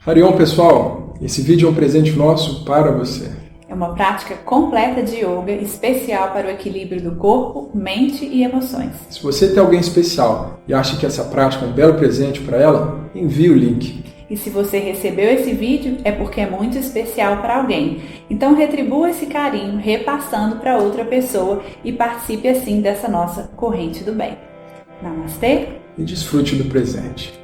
Harion, pessoal, esse vídeo é um presente nosso para você. É uma prática completa de yoga especial para o equilíbrio do corpo, mente e emoções. Se você tem alguém especial e acha que essa prática é um belo presente para ela, envie o link. E se você recebeu esse vídeo, é porque é muito especial para alguém. Então retribua esse carinho repassando para outra pessoa e participe assim dessa nossa corrente do bem. Namastê! E desfrute do presente.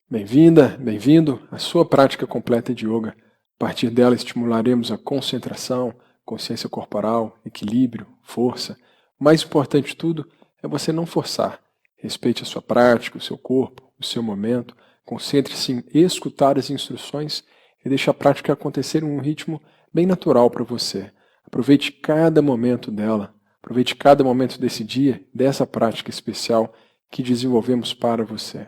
Bem-vinda, bem-vindo à sua prática completa de yoga. A partir dela estimularemos a concentração, consciência corporal, equilíbrio, força. O mais importante de tudo é você não forçar. Respeite a sua prática, o seu corpo, o seu momento. Concentre-se em escutar as instruções e deixe a prática acontecer em um ritmo bem natural para você. Aproveite cada momento dela. Aproveite cada momento desse dia, dessa prática especial que desenvolvemos para você.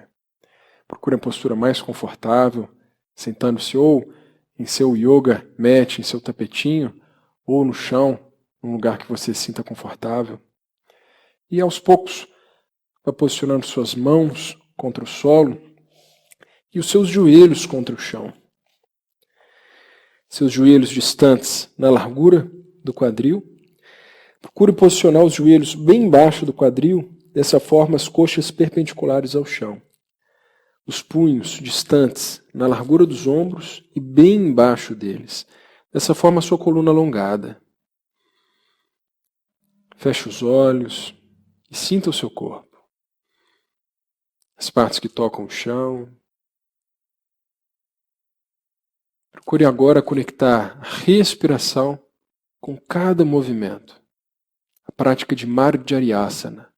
Procure a postura mais confortável, sentando-se ou em seu yoga mat, em seu tapetinho, ou no chão, num lugar que você se sinta confortável. E aos poucos, vá posicionando suas mãos contra o solo e os seus joelhos contra o chão. Seus joelhos distantes na largura do quadril. Procure posicionar os joelhos bem embaixo do quadril, dessa forma as coxas perpendiculares ao chão. Os punhos distantes na largura dos ombros e bem embaixo deles. Dessa forma, a sua coluna alongada. Feche os olhos e sinta o seu corpo. As partes que tocam o chão. Procure agora conectar a respiração com cada movimento. A prática de Marjariyasana,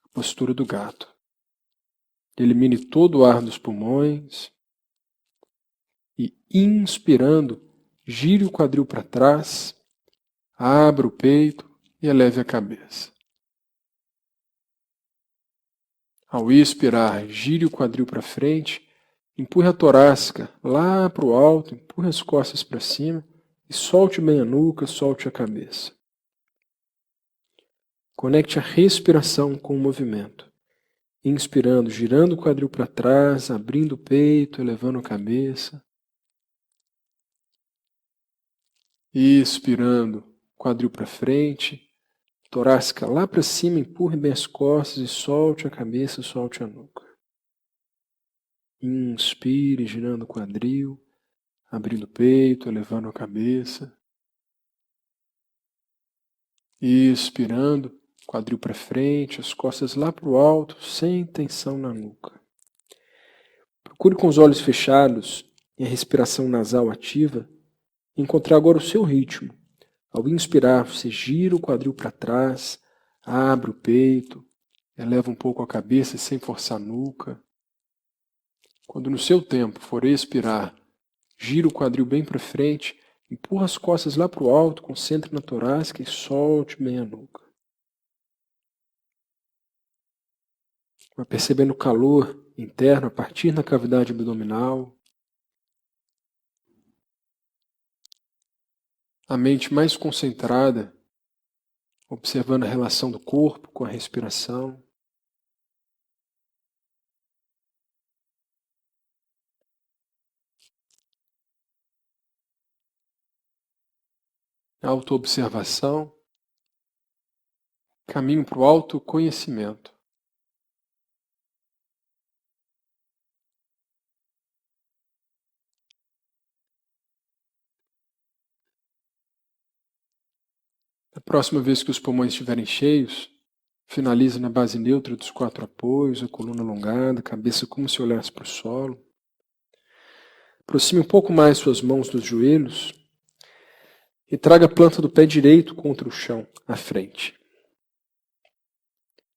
a postura do gato. Elimine todo o ar dos pulmões e, inspirando, gire o quadril para trás, abra o peito e eleve a cabeça. Ao expirar, gire o quadril para frente, empurre a torácica lá para o alto, empurre as costas para cima e solte bem a nuca, solte a cabeça. Conecte a respiração com o movimento. Inspirando, girando o quadril para trás, abrindo o peito, elevando a cabeça. Expirando, quadril para frente, torácica lá para cima, empurre bem as costas e solte a cabeça, solte a nuca. Inspire, girando o quadril, abrindo o peito, elevando a cabeça. Expirando, quadril para frente, as costas lá para o alto, sem tensão na nuca. Procure com os olhos fechados e a respiração nasal ativa encontrar agora o seu ritmo. Ao inspirar, você gira o quadril para trás, abre o peito, eleva um pouco a cabeça sem forçar a nuca. Quando no seu tempo for expirar, gira o quadril bem para frente, empurra as costas lá para o alto, concentre na torácica e solte bem a nuca. Vai percebendo o calor interno a partir da cavidade abdominal. A mente mais concentrada, observando a relação do corpo com a respiração. Autoobservação, caminho para o autoconhecimento. A próxima vez que os pulmões estiverem cheios, finalize na base neutra dos 4 apoios, a coluna alongada, a cabeça como se olhasse para o solo. Aproxime um pouco mais suas mãos dos joelhos e traga a planta do pé direito contra o chão, à frente.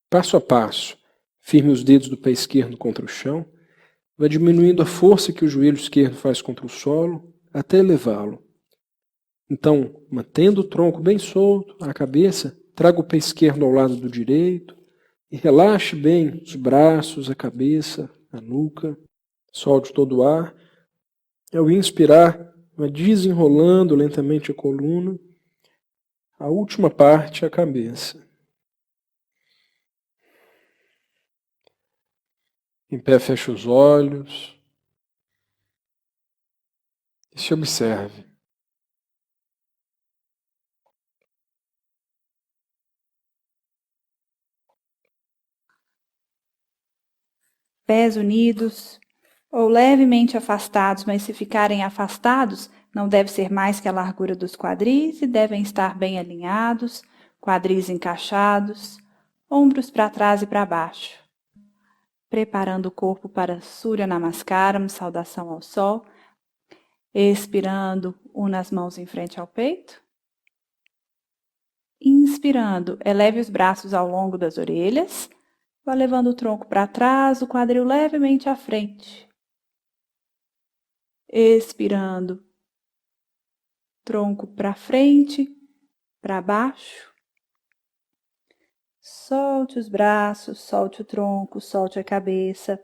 Passo a passo, firme os dedos do pé esquerdo contra o chão, vai diminuindo a força que o joelho esquerdo faz contra o solo até elevá-lo. Então, mantendo o tronco bem solto, a cabeça, traga o pé esquerdo ao lado do direito e relaxe bem os braços, a cabeça, a nuca. Solte todo o ar. Ao inspirar, vai desenrolando lentamente a coluna. A última parte, a cabeça. Em pé, feche os olhos e se observe. Pés unidos ou levemente afastados, mas se ficarem afastados, não deve ser mais que a largura dos quadris e devem estar bem alinhados, quadris encaixados, ombros para trás e para baixo. Preparando o corpo para Surya Namaskaram, saudação ao sol. Expirando, una as mãos em frente ao peito. Inspirando, eleve os braços ao longo das orelhas. Vá levando o tronco para trás, o quadril levemente à frente. Expirando, tronco para frente, para baixo. Solte os braços, solte o tronco, solte a cabeça.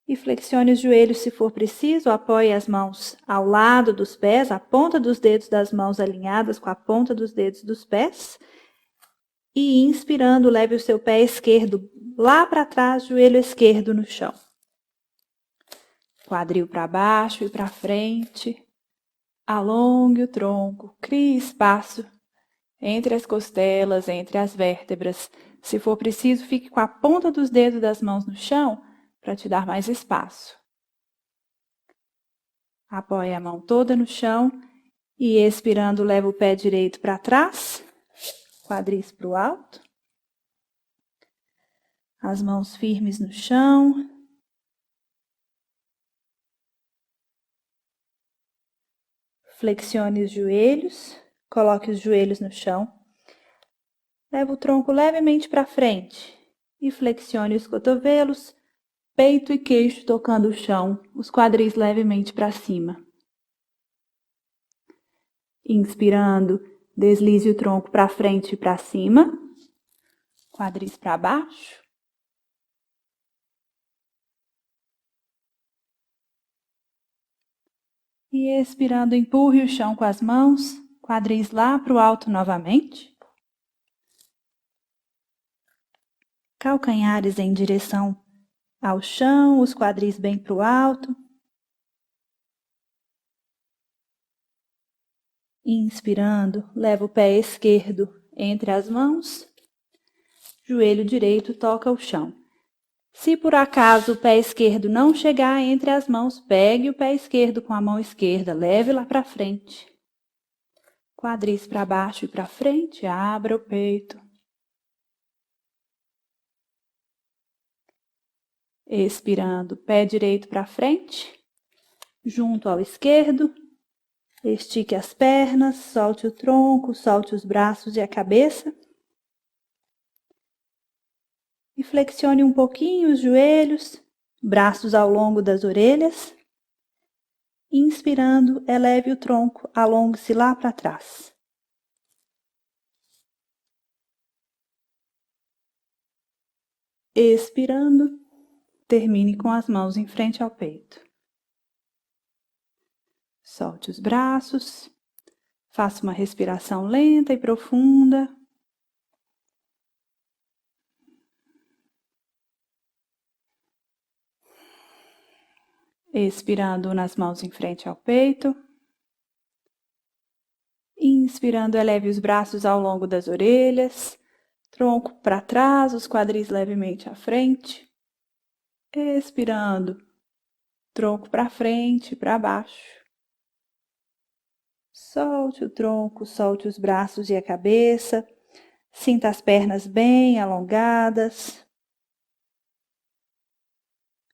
E flexione os joelhos se for preciso, apoie as mãos ao lado dos pés, a ponta dos dedos das mãos alinhadas com a ponta dos dedos dos pés. E inspirando, leve o seu pé esquerdo lá para trás, joelho esquerdo no chão. Quadril para baixo e para frente. Alongue o tronco, crie espaço entre as costelas, entre as vértebras. Se for preciso, fique com a ponta dos dedos das mãos no chão para te dar mais espaço. Apoie a mão toda no chão e expirando, leva o pé direito para trás, quadris para o alto. As mãos firmes no chão. Flexione os joelhos, coloque os joelhos no chão. Leva o tronco levemente para frente e flexione os cotovelos, peito e queixo tocando o chão, os quadris levemente para cima. Inspirando, deslize o tronco para frente e para cima, quadris para baixo. E expirando, empurre o chão com as mãos, quadris lá para o alto novamente. Calcanhares em direção ao chão, os quadris bem para o alto. Inspirando, leva o pé esquerdo entre as mãos, joelho direito toca o chão. Se por acaso o pé esquerdo não chegar entre as mãos, pegue o pé esquerdo com a mão esquerda, leve lá para frente. Quadris para baixo e para frente, abra o peito. Expirando, pé direito para frente, junto ao esquerdo. Estique as pernas, solte o tronco, solte os braços e a cabeça. E flexione um pouquinho os joelhos, braços ao longo das orelhas. Inspirando, eleve o tronco, alongue-se lá para trás. Expirando, termine com as mãos em frente ao peito. Solte os braços, faça uma respiração lenta e profunda. Expirando nas mãos em frente ao peito. Inspirando, eleve os braços ao longo das orelhas. Tronco para trás, os quadris levemente à frente. Expirando, tronco para frente e para baixo. Solte o tronco, solte os braços e a cabeça. Sinta as pernas bem alongadas.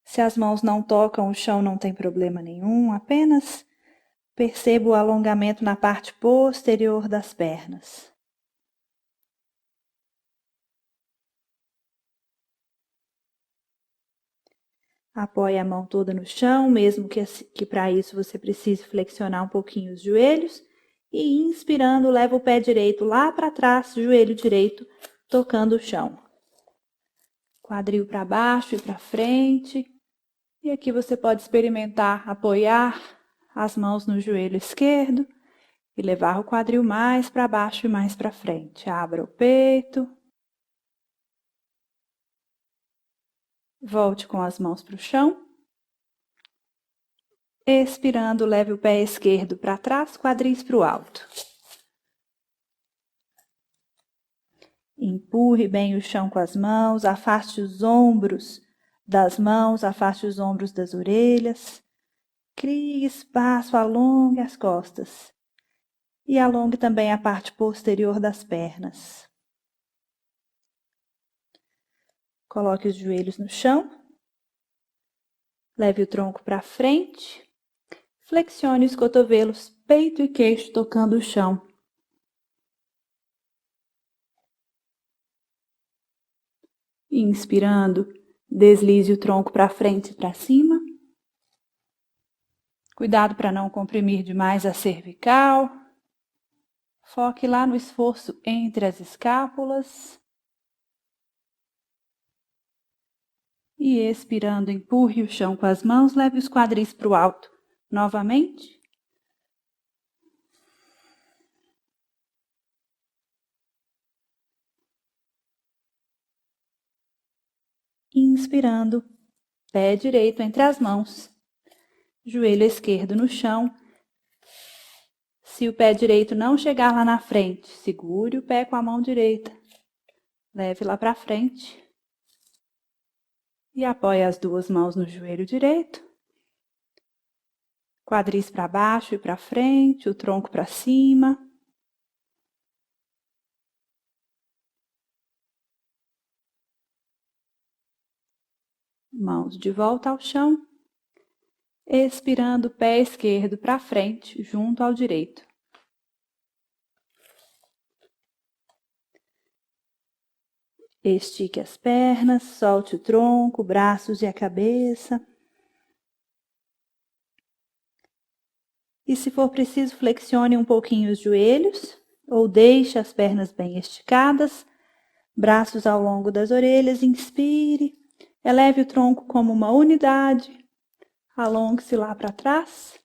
Se as mãos não tocam o chão, não tem problema nenhum, apenas perceba o alongamento na parte posterior das pernas. Apoie a mão toda no chão, mesmo que para isso você precise flexionar um pouquinho os joelhos. E inspirando, leva o pé direito lá para trás, joelho direito tocando o chão. Quadril para baixo e para frente. E aqui você pode experimentar apoiar as mãos no joelho esquerdo e levar o quadril mais para baixo e mais para frente. Abra o peito. Volte com as mãos para o chão. Expirando, leve o pé esquerdo para trás, quadris para o alto. Empurre bem o chão com as mãos, afaste os ombros das mãos, afaste os ombros das orelhas. Crie espaço, alongue as costas. E alongue também a parte posterior das pernas. Coloque os joelhos no chão. Leve o tronco para frente. Flexione os cotovelos, peito e queixo tocando o chão. Inspirando, deslize o tronco para frente e para cima. Cuidado para não comprimir demais a cervical. Foque lá no esforço entre as escápulas. E expirando, empurre o chão com as mãos, leve os quadris para o alto. Novamente. Inspirando, pé direito entre as mãos, joelho esquerdo no chão. Se o pé direito não chegar lá na frente, segure o pé com a mão direita, leve lá para frente e apoie as duas mãos no joelho direito. Quadris para baixo e para frente, o tronco para cima. Mãos de volta ao chão. Expirando, o pé esquerdo para frente, junto ao direito. Estique as pernas, solte o tronco, braços e a cabeça. E se for preciso, flexione um pouquinho os joelhos, ou deixe as pernas bem esticadas, braços ao longo das orelhas, inspire, eleve o tronco como uma unidade, alongue-se lá para trás,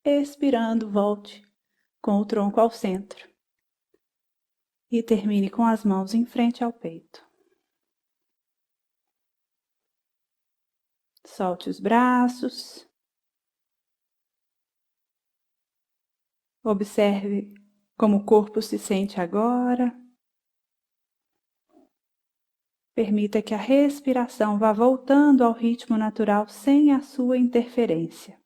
expirando, volte com o tronco ao centro. E termine com as mãos em frente ao peito. Solte os braços. Observe como o corpo se sente agora. Permita que a respiração vá voltando ao ritmo natural sem a sua interferência.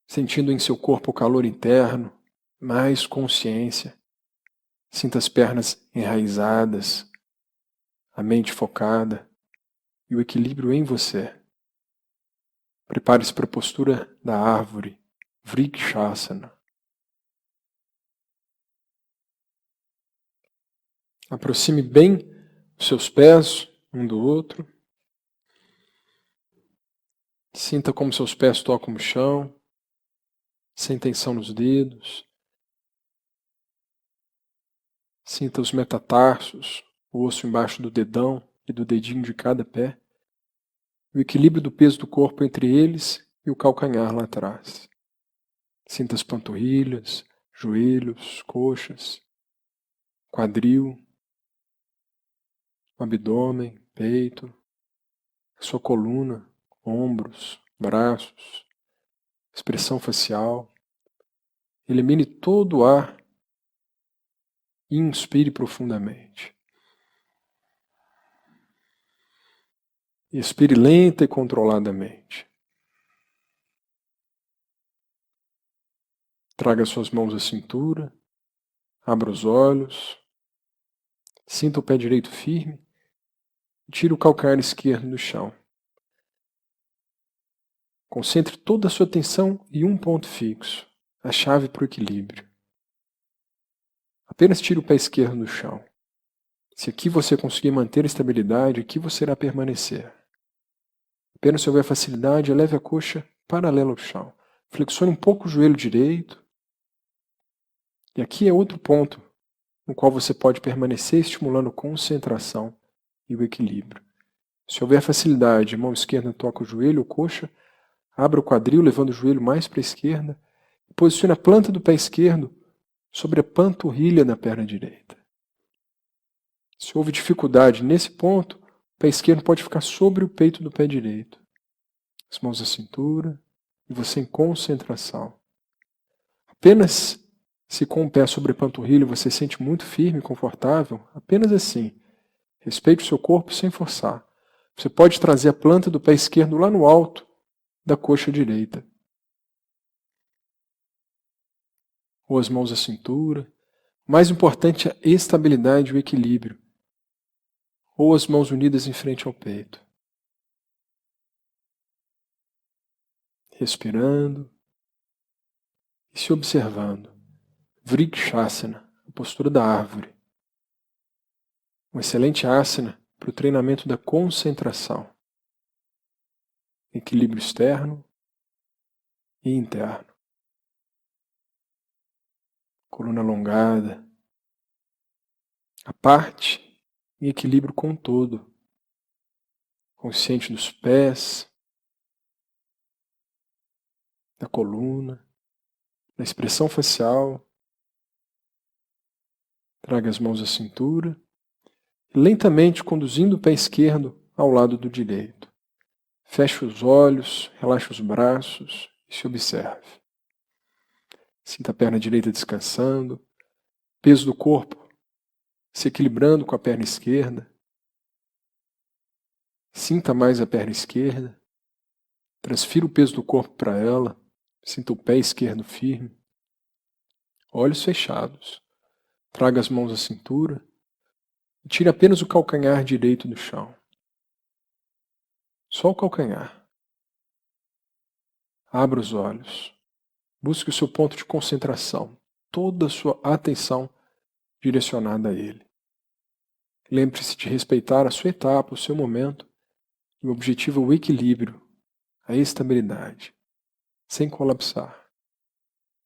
Sentindo em seu corpo o calor interno, mais consciência. Sinta as pernas enraizadas, a mente focada e o equilíbrio em você. Prepare-se para a postura da árvore, Vrikshasana. Aproxime bem os seus pés um do outro. Sinta como seus pés tocam o chão, sem tensão nos dedos. Sinta os metatarsos, o osso embaixo do dedão e do dedinho de cada pé. O equilíbrio do peso do corpo entre eles e o calcanhar lá atrás. Sinta as panturrilhas, joelhos, coxas, quadril, abdômen, peito, sua coluna, ombros, braços, expressão facial. Elimine todo o ar e inspire profundamente. Expire lenta e controladamente. Traga suas mãos à cintura, abra os olhos, sinta o pé direito firme e tire o calcanhar esquerdo do chão. Concentre toda a sua atenção em um ponto fixo, a chave para o equilíbrio. Apenas tire o pé esquerdo do chão. Se aqui você conseguir manter a estabilidade, aqui você irá permanecer. Apenas se houver facilidade, eleve a coxa paralela ao chão. Flexione um pouco o joelho direito. E aqui é outro ponto no qual você pode permanecer estimulando concentração e o equilíbrio. Se houver facilidade, a mão esquerda toca o joelho ou coxa, abra o quadril levando o joelho mais para a esquerda Posicione a planta do pé esquerdo sobre a panturrilha da perna direita. Se houve dificuldade nesse ponto, o pé esquerdo pode ficar sobre o peito do pé direito. As mãos à cintura e você em concentração. Apenas se com o pé sobre a panturrilha você se sente muito firme e confortável, apenas assim. Respeite o seu corpo sem forçar. Você pode trazer a planta do pé esquerdo lá no alto da coxa direita. Ou as mãos à cintura. O mais importante é a estabilidade e o equilíbrio. Ou as mãos unidas em frente ao peito. Respirando e se observando. Vrikshasana, a postura da árvore. Um excelente asana para o treinamento da concentração. Equilíbrio externo e interno. Coluna alongada. A parte em equilíbrio com o todo. Consciente dos pés, da coluna, da expressão facial. Traga as mãos à cintura e lentamente conduzindo o pé esquerdo ao lado do direito. Feche os olhos, relaxe os braços e se observe. Sinta a perna direita descansando, peso do corpo se equilibrando com a perna esquerda. Sinta mais a perna esquerda, transfira o peso do corpo para ela, sinta o pé esquerdo firme. Olhos fechados, traga as mãos à cintura e tire apenas o calcanhar direito do chão. Só o calcanhar. Abra os olhos, busque o seu ponto de concentração, toda a sua atenção direcionada a ele. Lembre-se de respeitar a sua etapa, o seu momento, e o objetivo é o equilíbrio, a estabilidade, sem colapsar.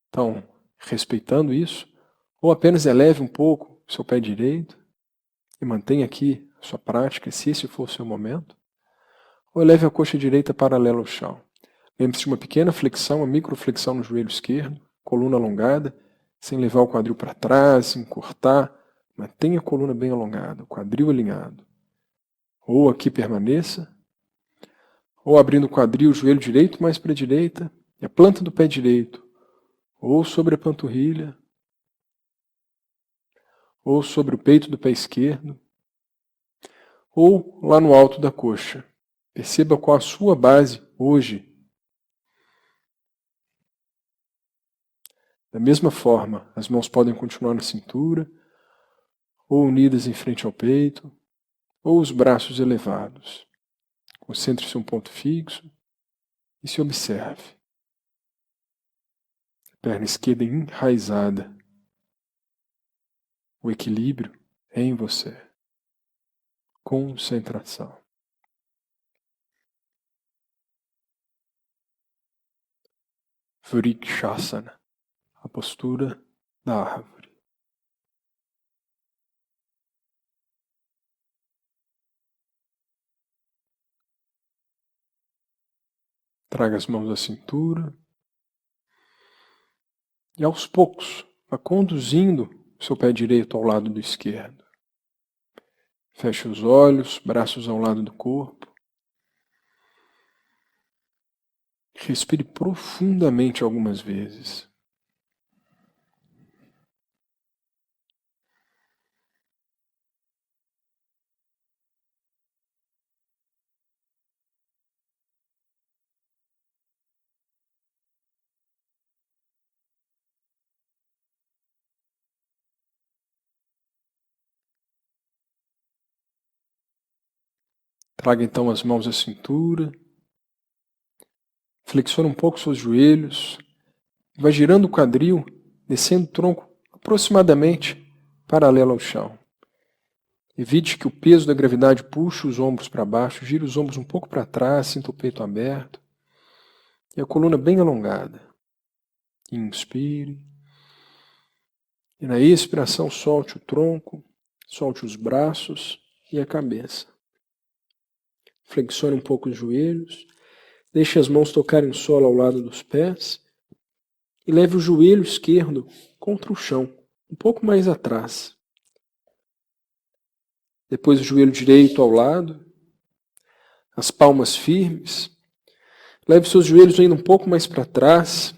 Então, respeitando isso, ou apenas eleve um pouco o seu pé direito e mantenha aqui a sua prática, se esse for o seu momento, ou eleve a coxa direita paralela ao chão. Lembre-se de uma pequena flexão, uma microflexão no joelho esquerdo, coluna alongada, sem levar o quadril para trás, sem cortar. Mantenha a coluna bem alongada, o quadril alinhado. Ou aqui permaneça, ou abrindo o quadril, o joelho direito mais para a direita, e a planta do pé direito, ou sobre a panturrilha, ou sobre o peito do pé esquerdo, ou lá no alto da coxa. Perceba qual a sua base hoje. Da mesma forma, as mãos podem continuar na cintura, ou unidas em frente ao peito, ou os braços elevados. Concentre-se em um ponto fixo e se observe. A perna esquerda enraizada. O equilíbrio é em você. Concentração. Vrikshasana, a postura da árvore. Traga as mãos à cintura e aos poucos vá conduzindo o seu pé direito ao lado do esquerdo. Feche os olhos, braços ao lado do corpo. Respire profundamente algumas vezes. Traga então as mãos à cintura, flexione um pouco seus joelhos, vai girando o quadril, descendo o tronco aproximadamente paralelo ao chão. Evite que o peso da gravidade puxe os ombros para baixo, gire os ombros um pouco para trás, sinta o peito aberto e a coluna bem alongada. Inspire e na expiração solte o tronco, solte os braços e a cabeça. Flexione um pouco os joelhos, deixe as mãos tocarem o solo ao lado dos pés e leve o joelho esquerdo contra o chão, um pouco mais atrás. Depois o joelho direito ao lado, as palmas firmes. Leve seus joelhos ainda um pouco mais para trás.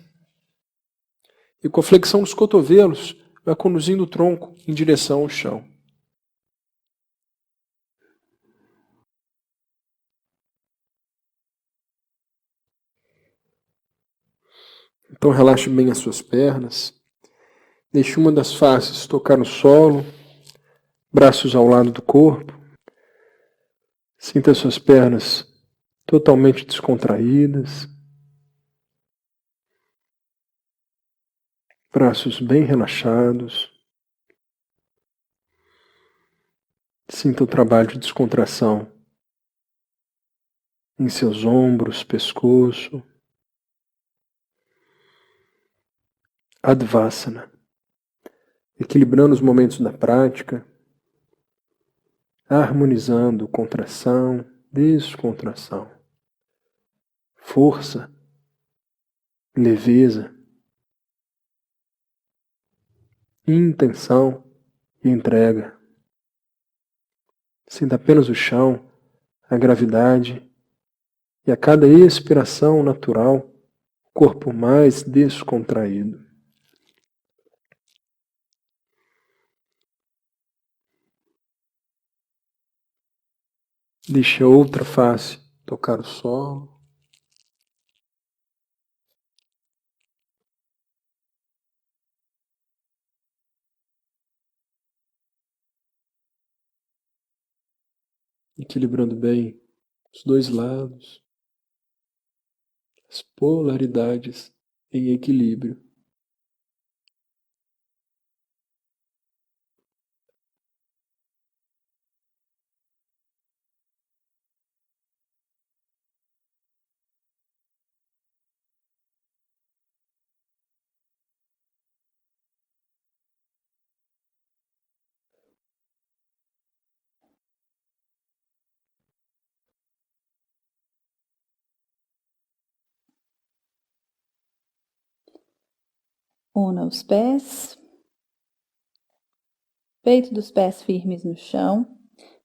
E com a flexão dos cotovelos, vai conduzindo o tronco em direção ao chão. Então relaxe bem as suas pernas. Deixe uma das faces tocar no solo, braços ao lado do corpo. Sinta as suas pernas totalmente descontraídas. Braços bem relaxados. Sinta o trabalho de descontração em seus ombros, pescoço. Advasana. Equilibrando os momentos da prática, harmonizando contração, descontração, força, leveza, intenção e entrega. Sinta apenas o chão, a gravidade e a cada expiração natural, o corpo mais descontraído. Deixe a outra face tocar o solo. Equilibrando bem os dois lados, as polaridades em equilíbrio. Una os pés, peito dos pés firmes no chão.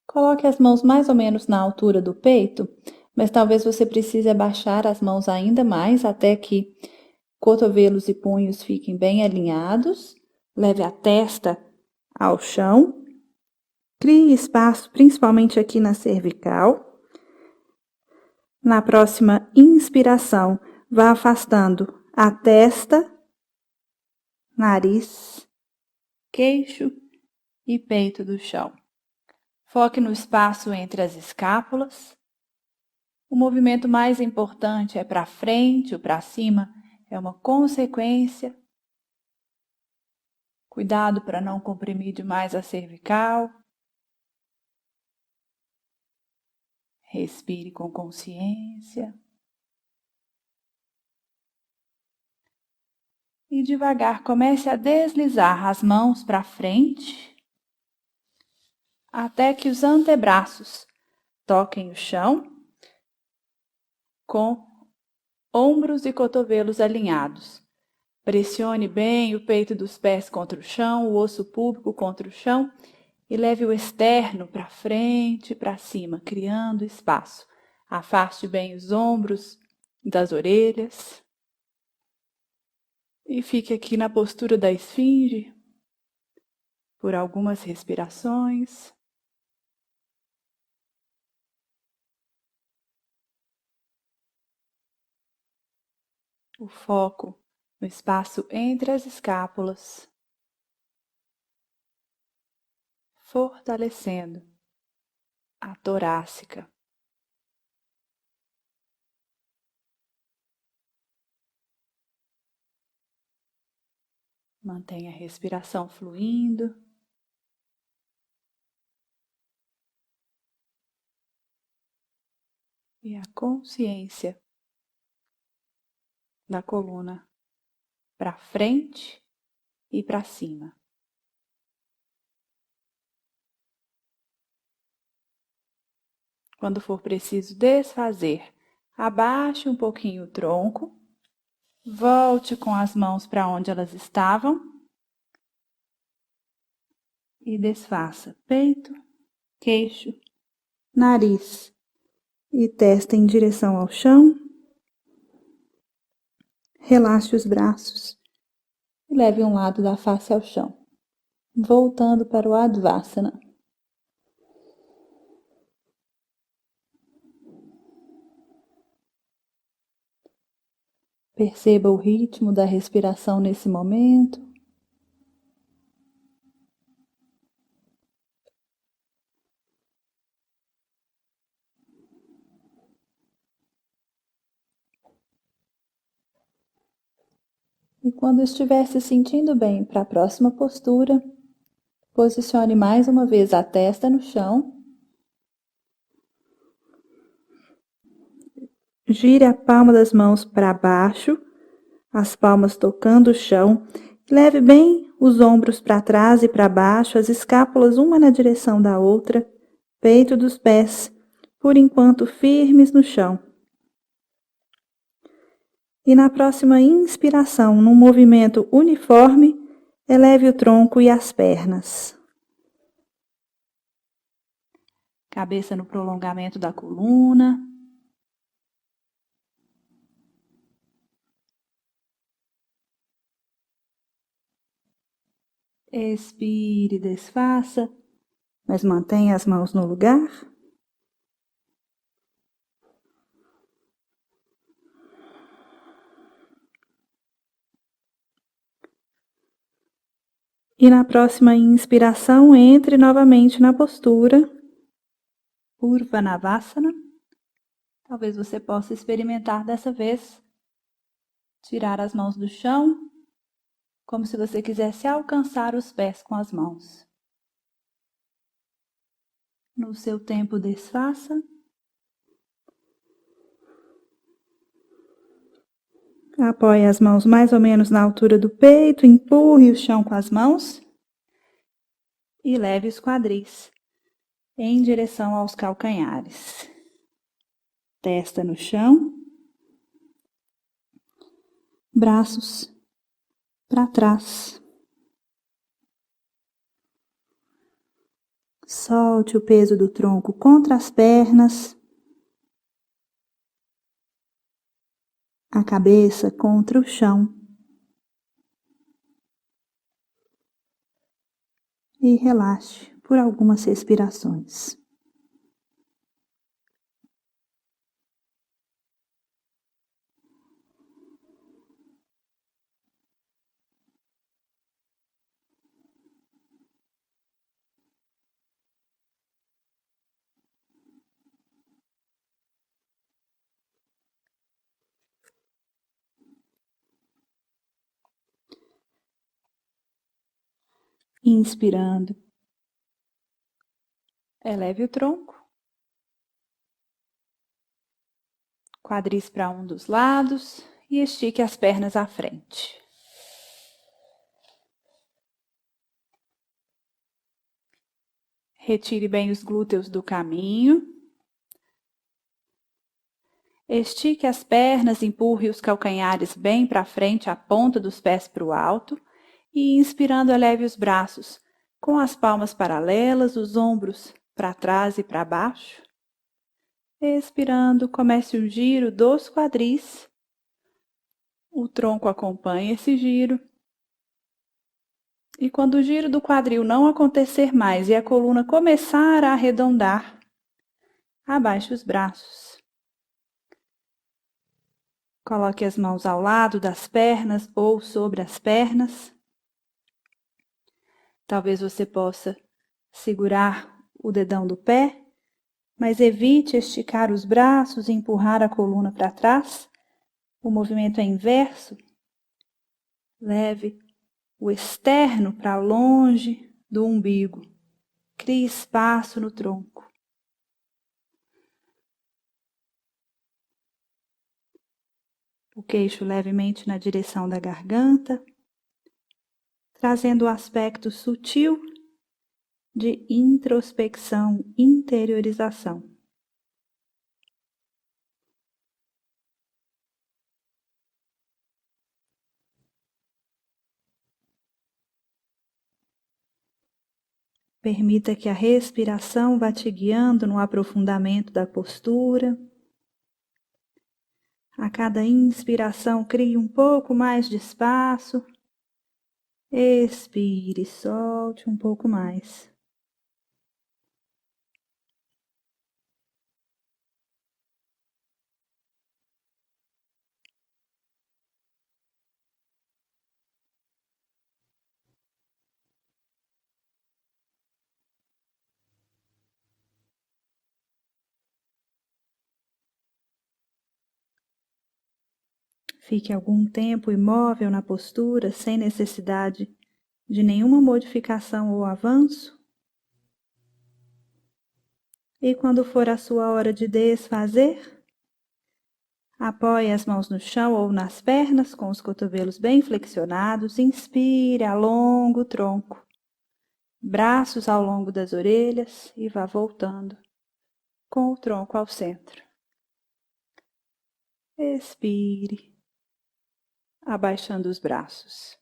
Coloque as mãos mais ou menos na altura do peito, mas talvez você precise abaixar as mãos ainda mais até que cotovelos e punhos fiquem bem alinhados. Leve a testa ao chão. Crie espaço, principalmente aqui na cervical. Na próxima inspiração, vá afastando a testa, nariz, queixo e peito do chão. Foque no espaço entre as escápulas. O movimento mais importante é para frente ou para cima, é uma consequência. Cuidado para não comprimir demais a cervical. Respire com consciência. E devagar comece a deslizar as mãos para frente, até que os antebraços toquem o chão, com ombros e cotovelos alinhados. Pressione bem o peito dos pés contra o chão, o osso púbico contra o chão e leve o externo para frente e para cima, criando espaço. Afaste bem os ombros das orelhas. E fique aqui na postura da esfinge por algumas respirações. O foco no espaço entre as escápulas, fortalecendo a torácica. Mantenha a respiração fluindo. E a consciência da coluna para frente e para cima. Quando for preciso desfazer, abaixe um pouquinho o tronco Volte com as mãos para onde elas estavam e desfaça peito, queixo, nariz e testa em direção ao chão. Relaxe os braços e leve um lado da face ao chão, voltando para o Advasana. Perceba o ritmo da respiração nesse momento. E quando estiver se sentindo bem para a próxima postura, posicione mais uma vez a testa no chão. Gire a palma das mãos para baixo, as palmas tocando o chão. Leve bem os ombros para trás e para baixo, as escápulas uma na direção da outra, peito dos pés, por enquanto firmes no chão. E na próxima inspiração, num movimento uniforme, eleve o tronco e as pernas. Cabeça no prolongamento da coluna. Expire, desfaça, mas mantenha as mãos no lugar. E na próxima inspiração, entre novamente na postura Urvanavasana. Talvez você possa experimentar dessa vez tirar as mãos do chão, como se você quisesse alcançar os pés com as mãos. No seu tempo, desfaça. Apoie as mãos mais ou menos na altura do peito, empurre o chão com as mãos e leve os quadris em direção aos calcanhares. Testa no chão, braços para trás. Solte o peso do tronco contra as pernas, a cabeça contra o chão. E relaxe por algumas respirações. Inspirando, eleve o tronco, quadris para um dos lados e estique as pernas à frente. Retire bem os glúteos do caminho. Estique as pernas, empurre os calcanhares bem para frente, a ponta dos pés para o alto. E inspirando, eleve os braços com as palmas paralelas, os ombros para trás e para baixo. Expirando, comece um giro dos quadris. O tronco acompanha esse giro. E quando o giro do quadril não acontecer mais e a coluna começar a arredondar, abaixe os braços. Coloque as mãos ao lado das pernas ou sobre as pernas. Talvez você possa segurar o dedão do pé, mas evite esticar os braços e empurrar a coluna para trás. O movimento é inverso. Leve o externo para longe do umbigo. Crie espaço no tronco. O queixo levemente na direção da garganta, trazendo o aspecto sutil de introspecção, interiorização. Permita que a respiração vá te guiando no aprofundamento da postura. A cada inspiração, crie um pouco mais de espaço. Expire, solte um pouco mais. Fique algum tempo imóvel na postura, sem necessidade de nenhuma modificação ou avanço. E quando for a sua hora de desfazer, apoie as mãos no chão ou nas pernas, com os cotovelos bem flexionados. Inspire, alonga o tronco. Braços ao longo das orelhas e vá voltando com o tronco ao centro. Expire, abaixando os braços.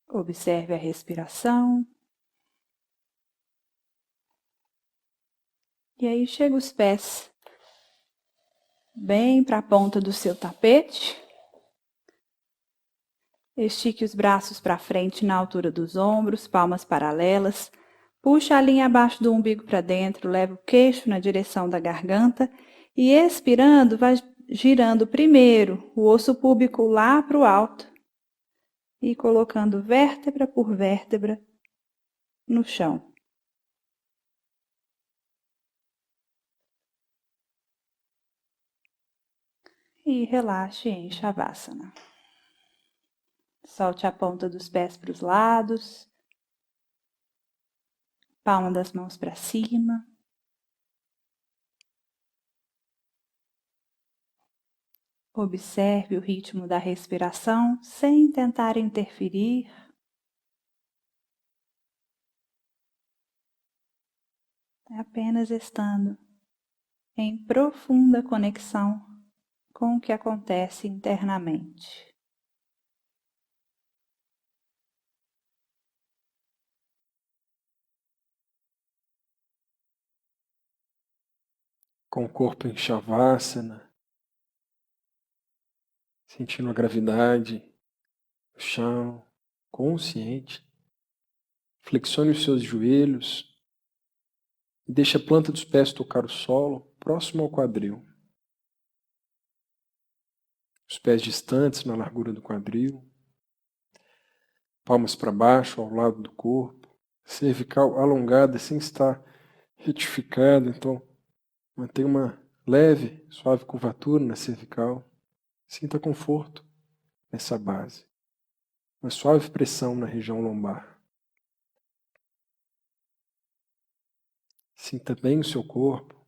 Observe a respiração. E aí chega os pés bem para a ponta do seu tapete. Estique os braços para frente na altura dos ombros, palmas paralelas. Puxa a linha abaixo do umbigo para dentro, leva o queixo na direção da garganta e expirando, vai girando primeiro o osso púbico lá para o alto e colocando vértebra por vértebra no chão. E relaxe em Shavasana. Solte a ponta dos pés para os lados. Palma das mãos para cima. Observe o ritmo da respiração sem tentar interferir. Apenas estando em profunda conexão com o que acontece internamente. Com o corpo em Shavasana, sentindo a gravidade no chão, consciente. Flexione os seus joelhos e deixe a planta dos pés tocar o solo próximo ao quadril. Os pés distantes na largura do quadril. Palmas para baixo, ao lado do corpo. Cervical alongada sem estar retificada, então mantenha uma leve, suave curvatura na cervical. Sinta conforto nessa base. Uma suave pressão na região lombar. Sinta bem o seu corpo,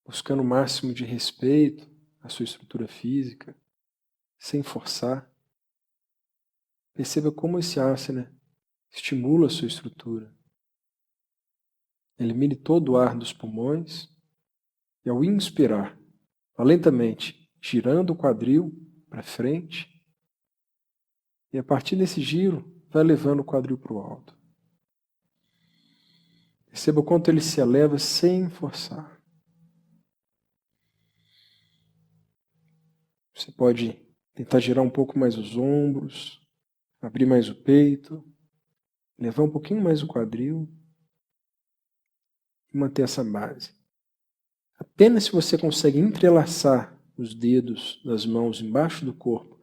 buscando o máximo de respeito à sua estrutura física, sem forçar. Perceba como esse asana estimula a sua estrutura. Elimine todo o ar dos pulmões e, ao inspirar, vá lentamente girando o quadril para frente e, a partir desse giro, vai levando o quadril para o alto. Perceba o quanto ele se eleva sem forçar. Você pode tentar girar um pouco mais os ombros, abrir mais o peito, levar um pouquinho mais o quadril e manter essa base. Apenas se você consegue entrelaçar os dedos das mãos embaixo do corpo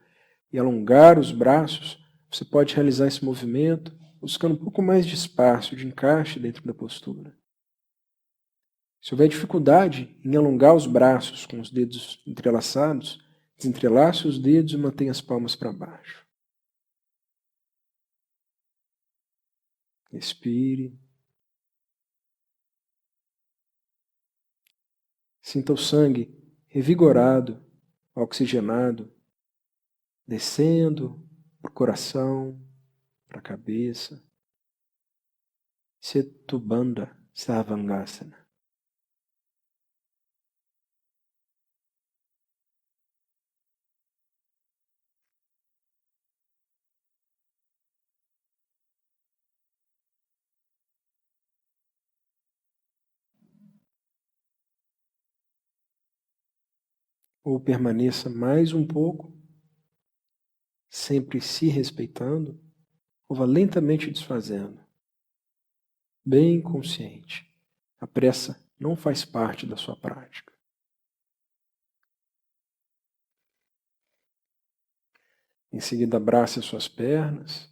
e alongar os braços, você pode realizar esse movimento buscando um pouco mais de espaço, de encaixe dentro da postura. Se houver dificuldade em alongar os braços com os dedos entrelaçados, entrelace os dedos e mantenha as palmas para baixo. Expire. Sinta o sangue revigorado, oxigenado, descendo para o coração, para a cabeça. Setubandha Sarvangasana. ou permaneça mais um pouco, sempre se respeitando, ou vá lentamente desfazendo, bem consciente. A pressa não faz parte da sua prática. Em seguida, abrace as suas pernas.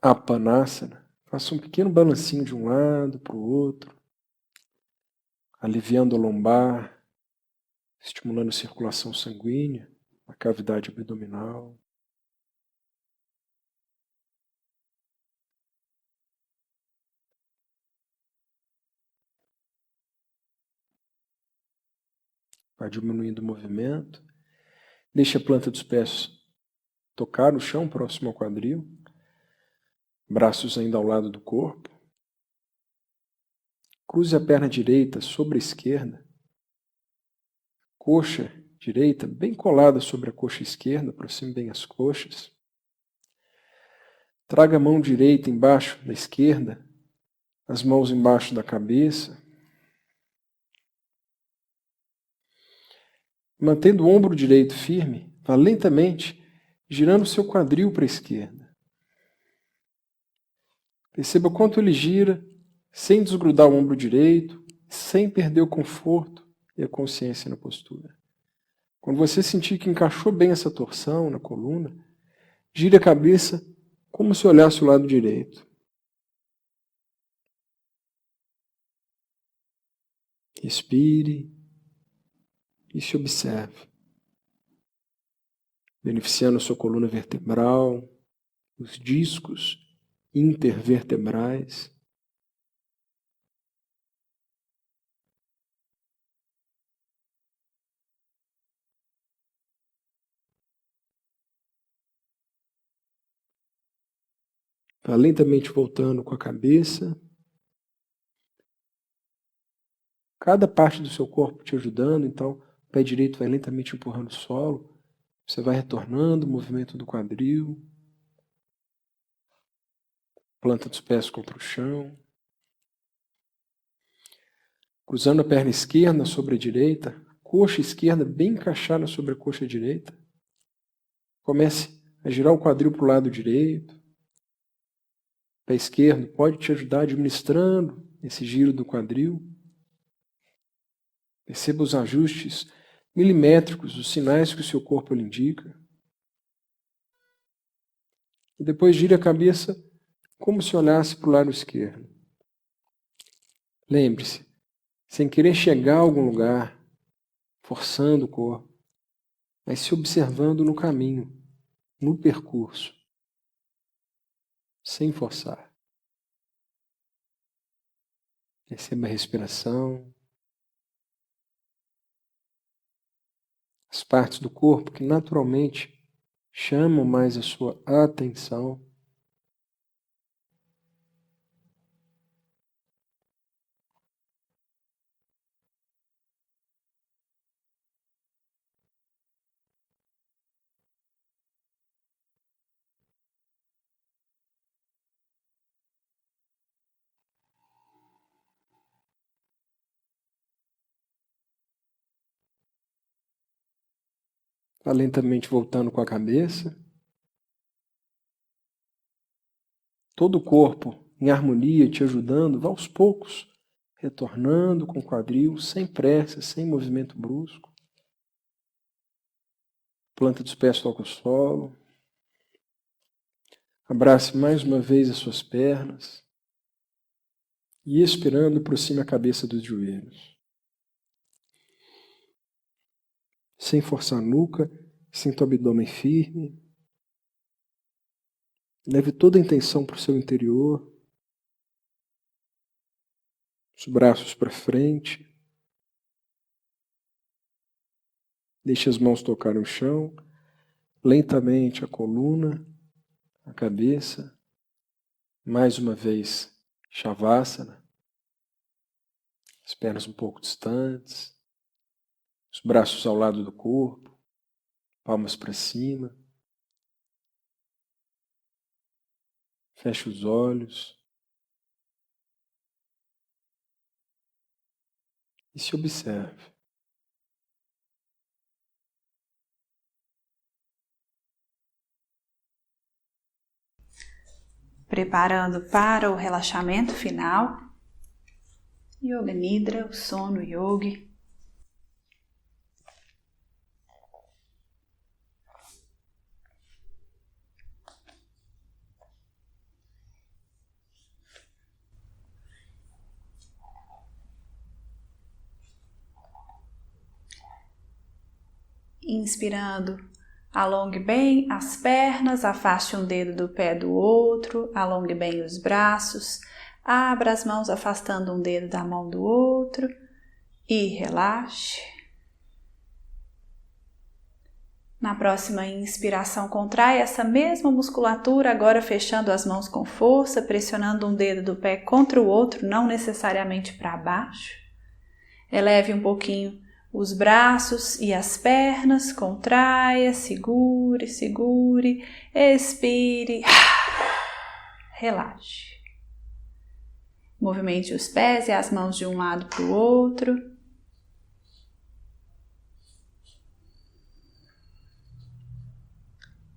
Apanasana. Faça um pequeno balancinho de um lado para o outro, aliviando a lombar, estimulando a circulação sanguínea, a cavidade abdominal. Vai diminuindo o movimento. Deixe a planta dos pés tocar o chão próximo ao quadril. Braços ainda ao lado do corpo. Cruze a perna direita sobre a esquerda. Coxa direita bem colada sobre a coxa esquerda, aproxime bem as coxas. Traga a mão direita embaixo da esquerda, as mãos embaixo da cabeça. Mantendo o ombro direito firme, vá lentamente girando o seu quadril para a esquerda. Perceba quanto ele gira, sem desgrudar o ombro direito, sem perder o conforto e a consciência na postura. Quando você sentir que encaixou bem essa torção na coluna, gire a cabeça como se olhasse o lado direito. Respire e se observe, beneficiando a sua coluna vertebral, os discos intervertebrais. Vá lentamente voltando com a cabeça. Cada parte do seu corpo te ajudando, então o pé direito vai lentamente empurrando o solo. Você vai retornando o movimento do quadril. Planta dos pés contra o chão. Cruzando a perna esquerda sobre a direita. Coxa esquerda bem encaixada sobre a coxa direita. Comece a girar o quadril para o lado direito. O pé esquerdo pode te ajudar administrando esse giro do quadril. Perceba os ajustes milimétricos, os sinais que o seu corpo lhe indica. E depois gire a cabeça como se olhasse para o lado esquerdo. Lembre-se, sem querer chegar a algum lugar, forçando o corpo, mas se observando no caminho, no percurso, sem forçar. Perceba a respiração, as partes do corpo que naturalmente chamam mais a sua atenção. Vá lentamente voltando com a cabeça. Todo o corpo em harmonia, te ajudando, vá aos poucos, retornando com o quadril, sem pressa, sem movimento brusco. Planta dos pés toca o solo. Abrace mais uma vez as suas pernas. E expirando, aproxime a cabeça dos joelhos. Sem forçar a nuca, sinta o abdômen firme. Leve toda a intenção para o seu interior. Os braços para frente. Deixe as mãos tocar no chão. Lentamente a coluna, a cabeça. Mais uma vez, Shavasana. As pernas um pouco distantes. Os braços ao lado do corpo. Palmas para cima. Feche os olhos. E se observe. preparando para o relaxamento final. Yoga Nidra, o sono yogi. Inspirando, alongue bem as pernas, afaste um dedo do pé do outro, alongue bem os braços, abra as mãos afastando um dedo da mão do outro e relaxe. Na próxima inspiração, contrai essa mesma musculatura, agora fechando as mãos com força, pressionando um dedo do pé contra o outro, não necessariamente para baixo. Eleve um pouquinho os braços e as pernas, contraia, segure, segure, expire, relaxe. Movimente os pés e as mãos de um lado para o outro.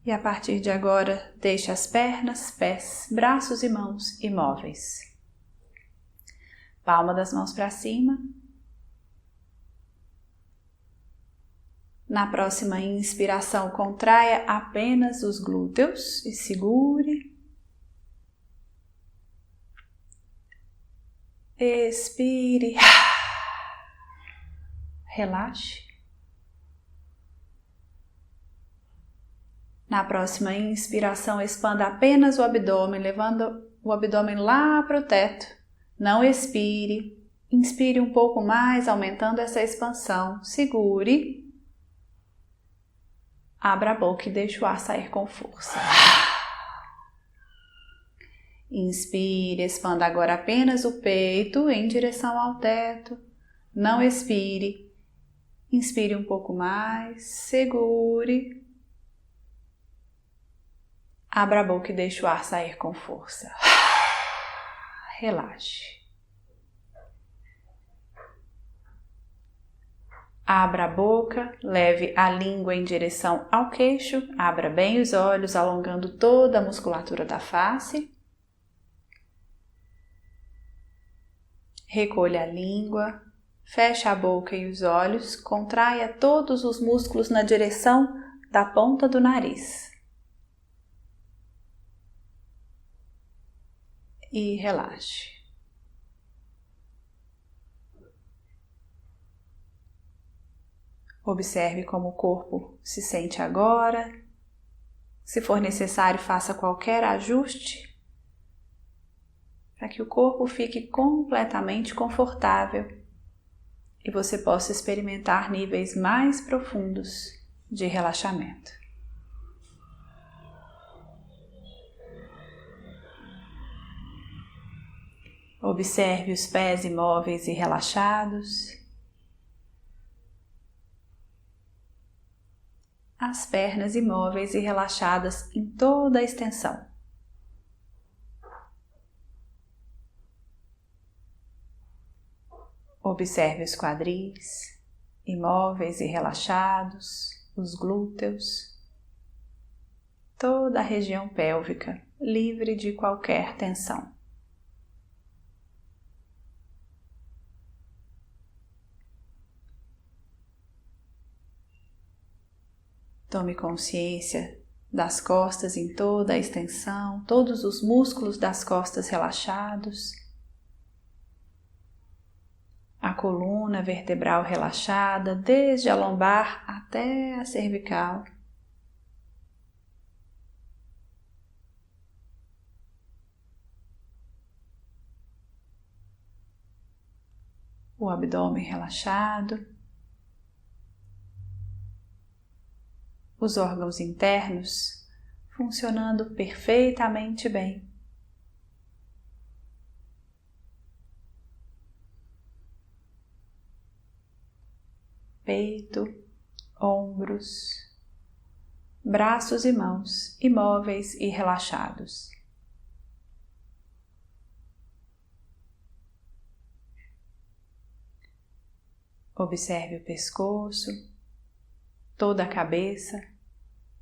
E a partir de agora, deixe as pernas, pés, braços e mãos imóveis. Palma das mãos para cima. Na próxima inspiração, contraia apenas os glúteos e segure. Expire. Relaxe. Na próxima inspiração, expanda apenas o abdômen, levando o abdômen lá para o teto. Não expire. Inspire um pouco mais, aumentando essa expansão. Segure. Abra a boca e deixe o ar sair com força. Inspire, expanda agora apenas o peito em direção ao teto. Não expire. Inspire um pouco mais, segure. Abra a boca e deixe o ar sair com força. Relaxe. Abra a boca, leve a língua em direção ao queixo, abra bem os olhos, alongando toda a musculatura da face. Recolha a língua, feche a boca e os olhos, contraia todos os músculos na direção da ponta do nariz. E relaxe. Observe como o corpo se sente agora. Se for necessário, faça qualquer ajuste para que o corpo fique completamente confortável e você possa experimentar níveis mais profundos de relaxamento. Observe os pés imóveis e relaxados. As pernas imóveis e relaxadas em toda a extensão. Observe os quadris, imóveis e relaxados, os glúteos, toda a região pélvica, livre de qualquer tensão. Tome consciência das costas em toda a extensão, todos os músculos das costas relaxados, a coluna vertebral relaxada, desde a lombar até a cervical. O abdômen relaxado. Os órgãos internos funcionando perfeitamente bem. Peito, ombros, braços e mãos imóveis e relaxados. Observe o pescoço, toda a cabeça,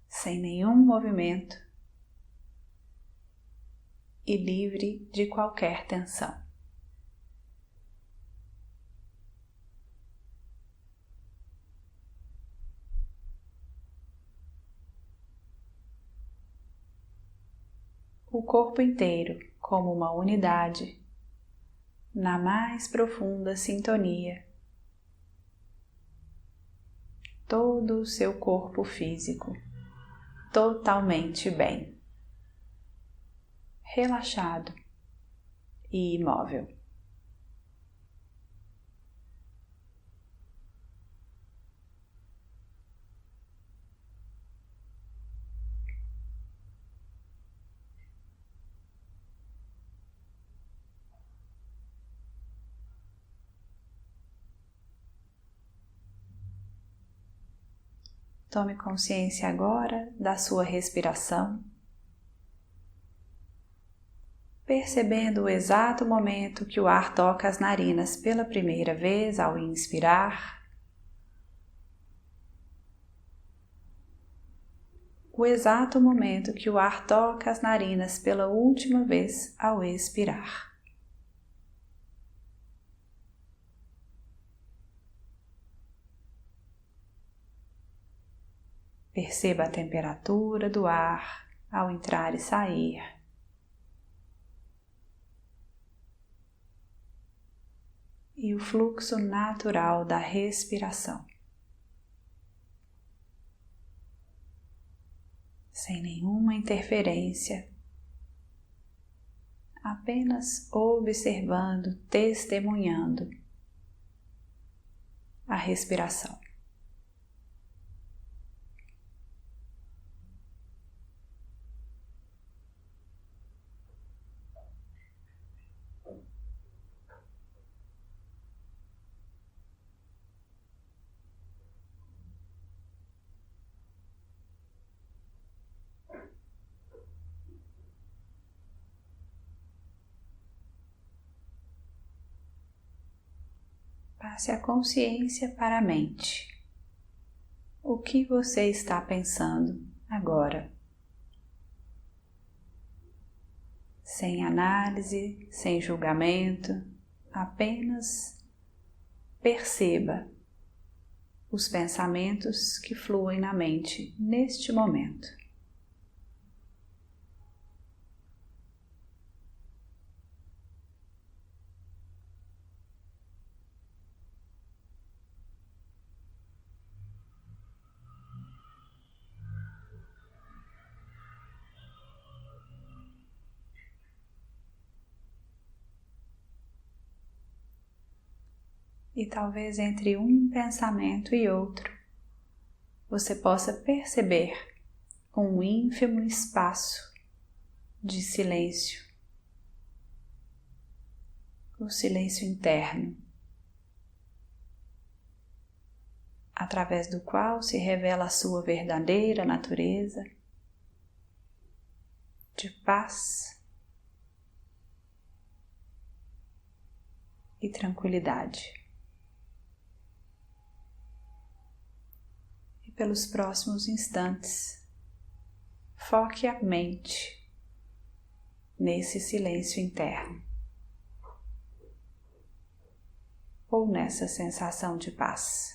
sem nenhum movimento. e livre de qualquer tensão. O corpo inteiro como uma unidade, na mais profunda sintonia. Todo o seu corpo físico totalmente bem, relaxado e imóvel. Tome consciência agora da sua respiração, percebendo o exato momento que o ar toca as narinas pela primeira vez ao inspirar, o exato momento que o ar toca as narinas pela última vez ao expirar. Perceba a temperatura do ar ao entrar e sair. E o fluxo natural da respiração. Sem nenhuma interferência, apenas observando, testemunhando a respiração. Passe a consciência para a mente. O que você está pensando agora? Sem análise, sem julgamento, apenas perceba os pensamentos que fluem na mente neste momento. E talvez entre um pensamento e outro, você possa perceber um ínfimo espaço de silêncio, o silêncio interno, através do qual se revela a sua verdadeira natureza de paz e tranquilidade. Pelos próximos instantes, foque a mente nesse silêncio interno ou nessa sensação de paz.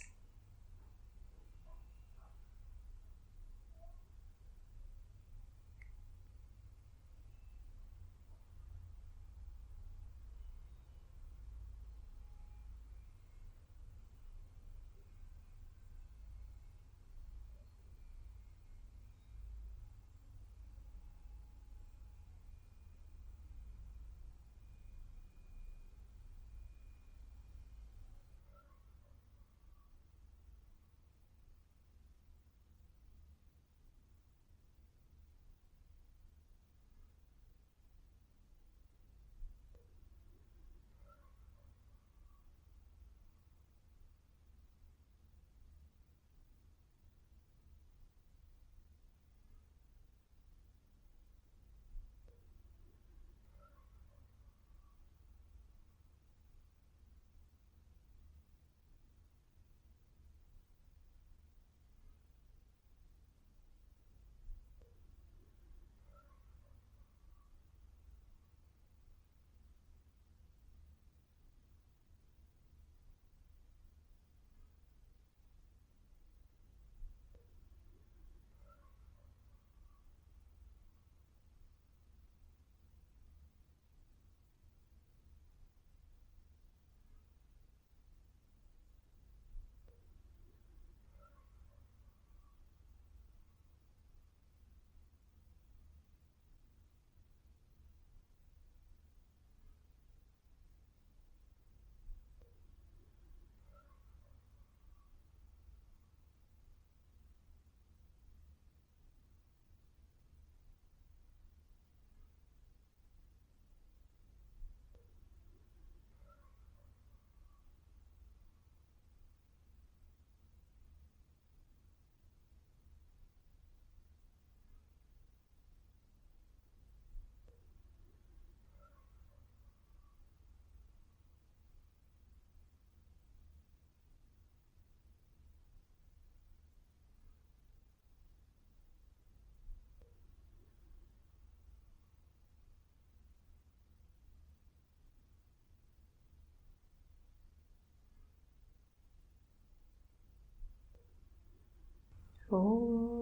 Volte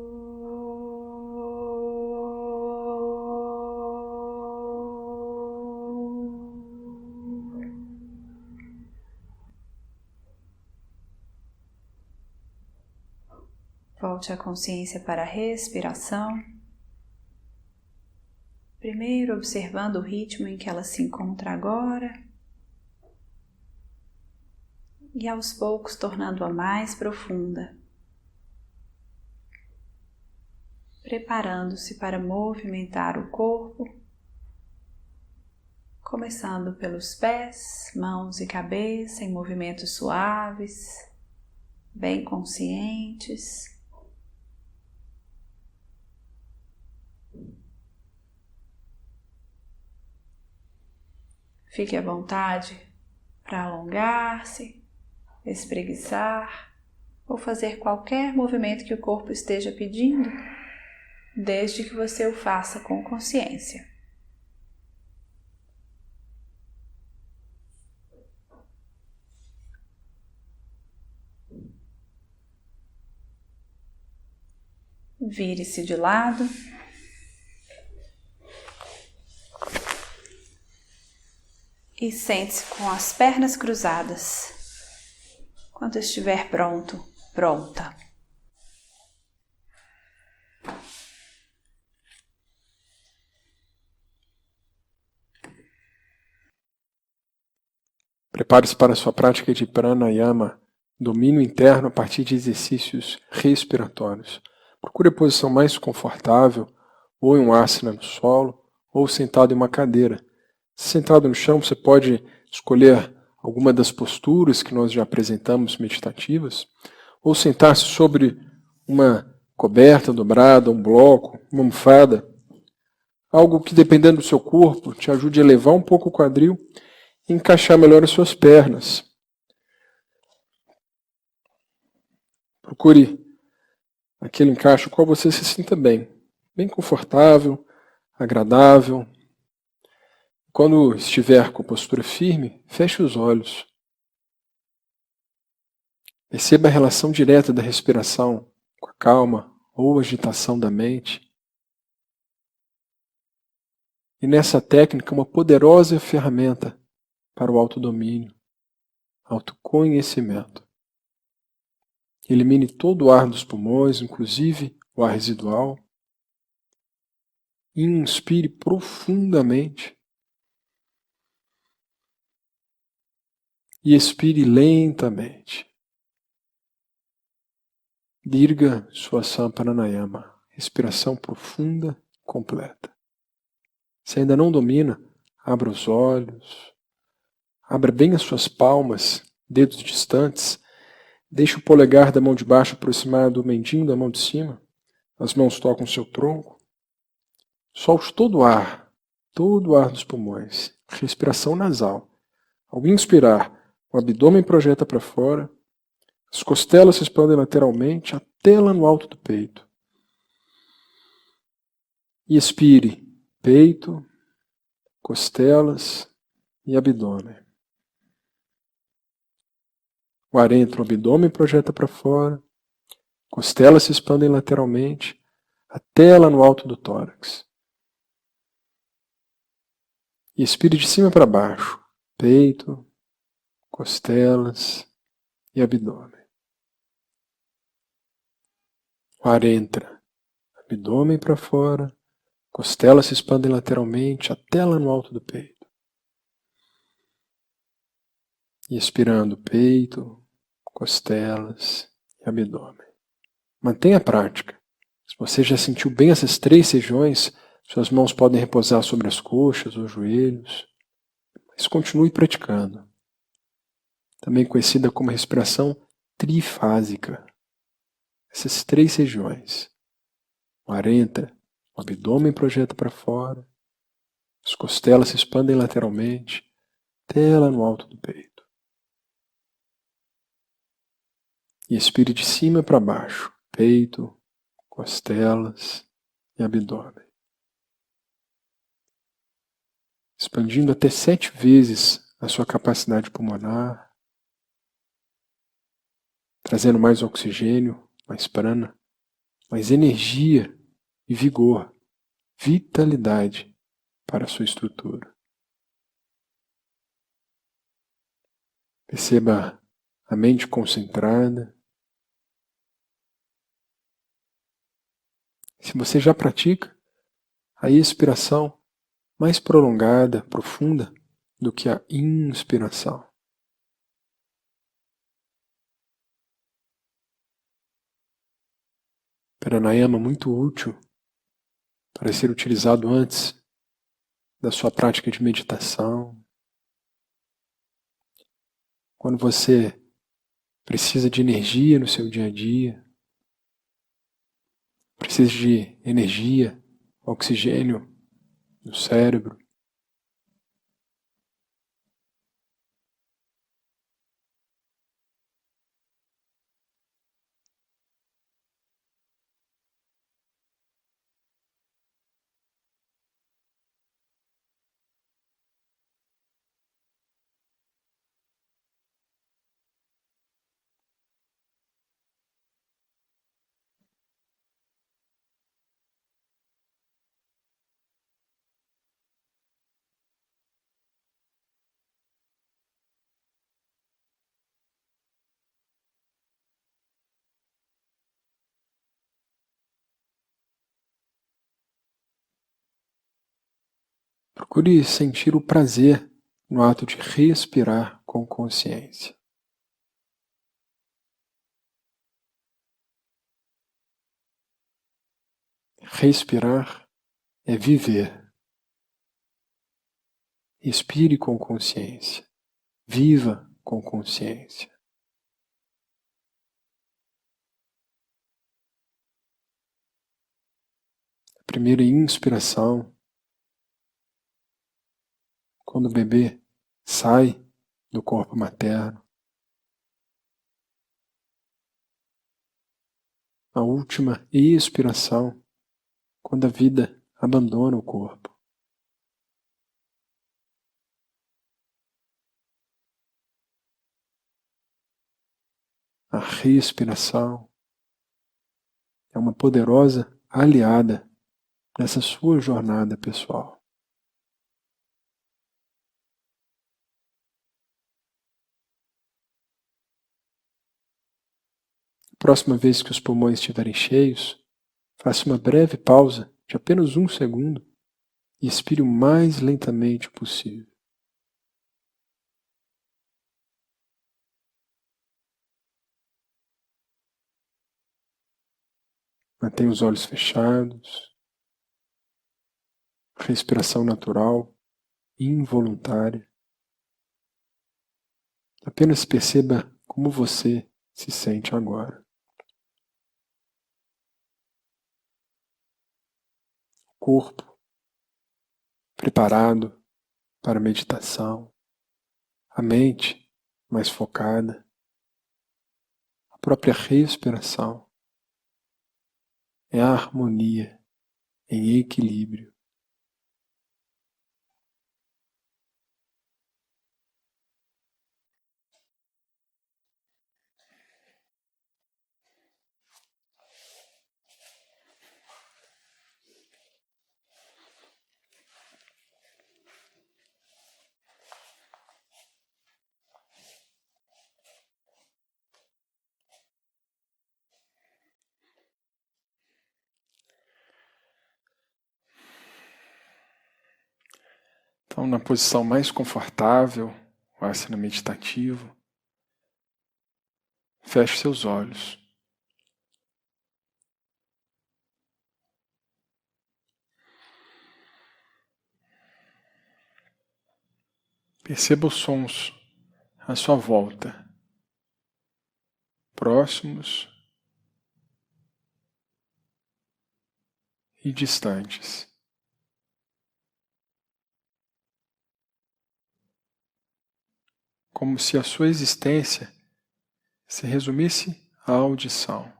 a consciência para a respiração. Primeiro observando o ritmo em que ela se encontra agora e aos poucos tornando-a mais profunda, preparando-se para movimentar o corpo, começando pelos pés, mãos e cabeça em movimentos suaves, bem conscientes. Fique à vontade para alongar-se, espreguiçar ou fazer qualquer movimento que o corpo esteja pedindo, desde que você o faça com consciência. Vire-se de lado. E sente-se com as pernas cruzadas. Quando estiver pronto, pronta. Prepare-se para a sua prática de pranayama, domínio interno a partir de exercícios respiratórios. Procure a posição mais confortável, ou em um asana no solo, ou sentado em uma cadeira. Sentado no chão, você pode escolher alguma das posturas que nós já apresentamos meditativas, ou sentar-se sobre uma coberta dobrada, um bloco, uma almofada, algo que, dependendo do seu corpo, te ajude a elevar um pouco o quadril e encaixar melhor as suas pernas. Procure aquele encaixe com qual você se sinta bem confortável, agradável. Quando estiver com a postura firme, feche os olhos. Perceba a relação direta da respiração com a calma ou agitação da mente. E nessa técnica, uma poderosa ferramenta para o autodomínio, autoconhecimento. Elimine todo o ar dos pulmões, inclusive o ar residual. Inspire profundamente. E expire lentamente. Dirga Swasam Pranayama, respiração profunda e completa. Se ainda não domina, abra os olhos, abra bem as suas palmas, dedos distantes, deixe o polegar da mão de baixo aproximar do mendinho da mão de cima, as mãos tocam seu tronco, solte todo o ar dos pulmões, respiração nasal. Ao inspirar, o abdômen projeta para fora, as costelas se expandem lateralmente até lá no alto do peito. E expire, peito, costelas e abdômen. O ar entra, o abdômen projeta para fora, costelas se expandem lateralmente até lá no alto do tórax. E expire de cima para baixo, peito, costelas e abdômen. O ar entra, abdômen para fora, costelas se expandem lateralmente até lá no alto do peito. E expirando, peito, costelas e abdômen. Mantenha a prática. Se você já sentiu bem essas 3 regiões, suas mãos podem repousar sobre as coxas ou joelhos, mas continue praticando. Também conhecida como respiração trifásica. Essas 3 regiões. O ar entra, o abdômen projeta para fora, as costelas se expandem lateralmente, até lá no alto do peito. E expire de cima para baixo, peito, costelas e abdômen. Expandindo até 7 vezes a sua capacidade pulmonar, trazendo mais oxigênio, mais prana mas energia e vigor, vitalidade para a sua estrutura. Perceba a mente concentrada. Se você já pratica, a expiração mais prolongada, profunda do que a inspiração. Pranayama muito útil para ser utilizado antes da sua prática de meditação. Quando você precisa de energia no seu dia a dia, precisa de energia, oxigênio no cérebro. Procure sentir o prazer no ato de respirar com consciência. Respirar é viver. Respire com consciência. Viva com consciência. A primeira inspiração, quando o bebê sai do corpo materno. A última expiração, quando a vida abandona o corpo. A respiração é uma poderosa aliada nessa sua jornada pessoal. Próxima vez que os pulmões estiverem cheios, faça uma breve pausa de apenas 1 segundo e expire o mais lentamente possível. Mantenha os olhos fechados. Respiração natural, involuntária. Apenas perceba como você se sente agora. Corpo preparado para a meditação, a mente mais focada, a própria respiração é a harmonia em equilíbrio. Então, na posição mais confortável, o asana meditativo, feche seus olhos. Perceba os sons à sua volta, próximos e distantes. Como se a sua existência se resumisse à audição,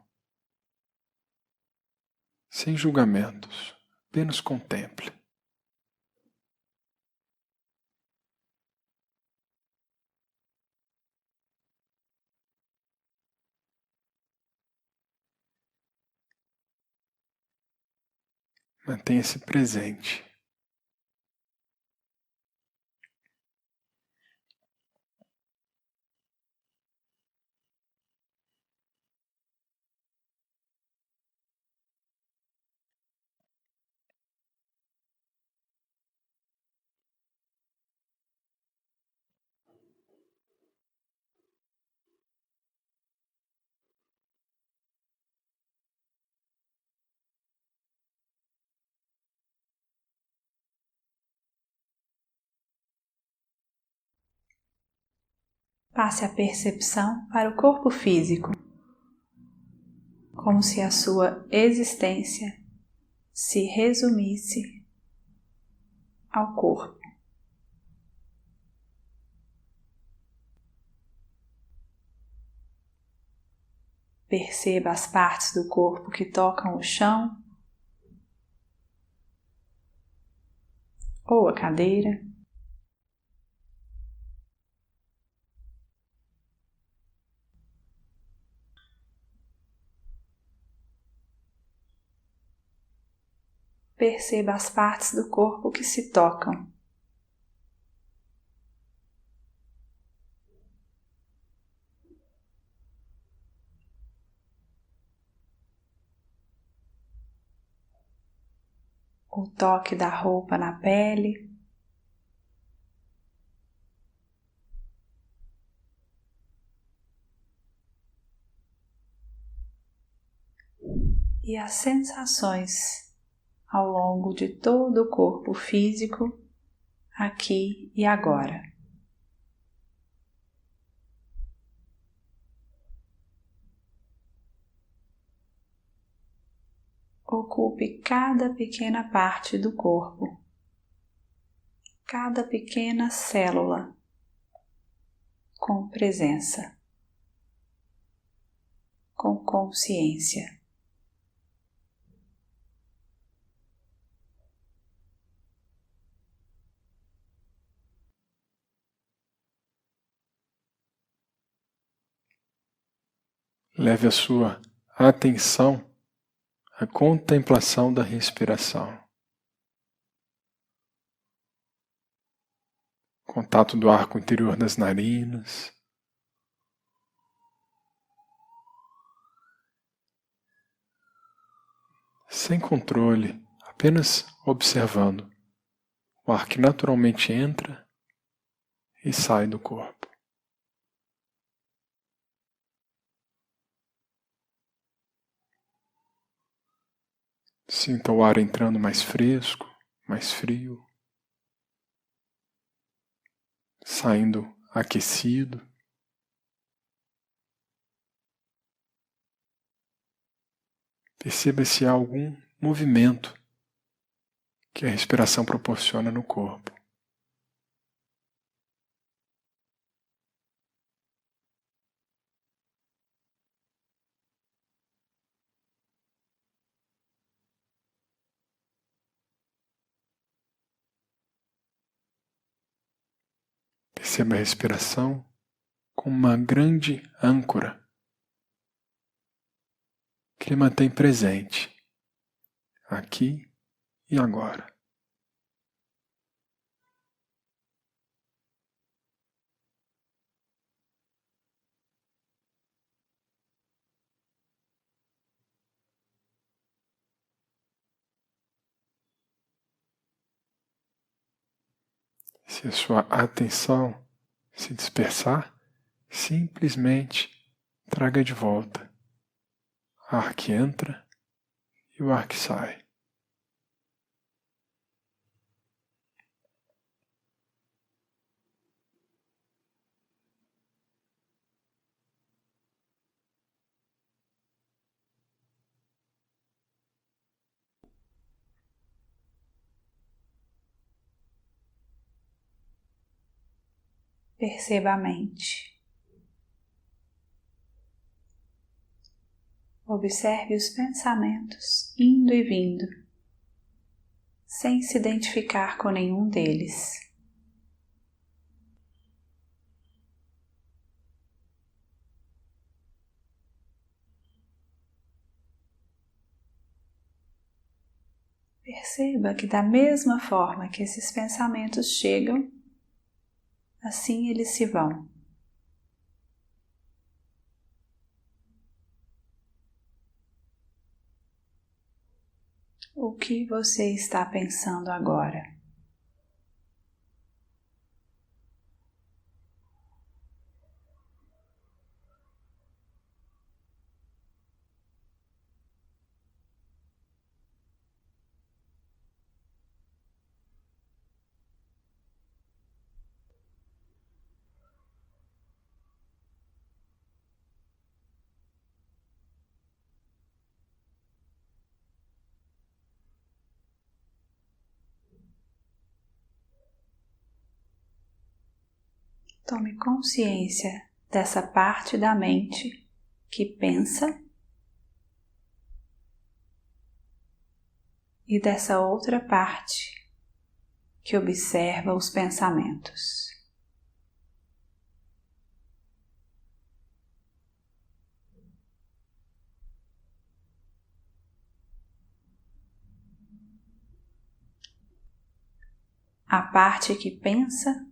sem julgamentos, apenas contemple. Mantenha-se presente. Passe a percepção para o corpo físico, como se a sua existência se resumisse ao corpo. Perceba as partes do corpo que tocam o chão ou a cadeira. Perceba as partes do corpo que se tocam. O toque da roupa na pele. E as sensações ao longo de todo o corpo físico, aqui e agora. Ocupe cada pequena parte do corpo, cada pequena célula, com presença, com consciência. Leve a sua atenção à contemplação da respiração. Contato do ar com o interior das narinas. Sem controle, apenas observando o ar que naturalmente entra e sai do corpo. Sinta o ar entrando mais fresco, mais frio, saindo aquecido. Perceba se há algum movimento que a respiração proporciona no corpo. Perceba a respiração como uma grande âncora que lhe mantém presente, aqui e agora. Se a sua atenção se dispersar, simplesmente traga de volta o ar que entra e o ar que sai. Perceba a mente. Observe os pensamentos indo e vindo, sem se identificar com nenhum deles. perceba que da mesma forma que esses pensamentos chegam, assim eles se vão. O que você está pensando agora? Tome consciência dessa parte da mente que pensa e dessa outra parte que observa os pensamentos. A parte que pensa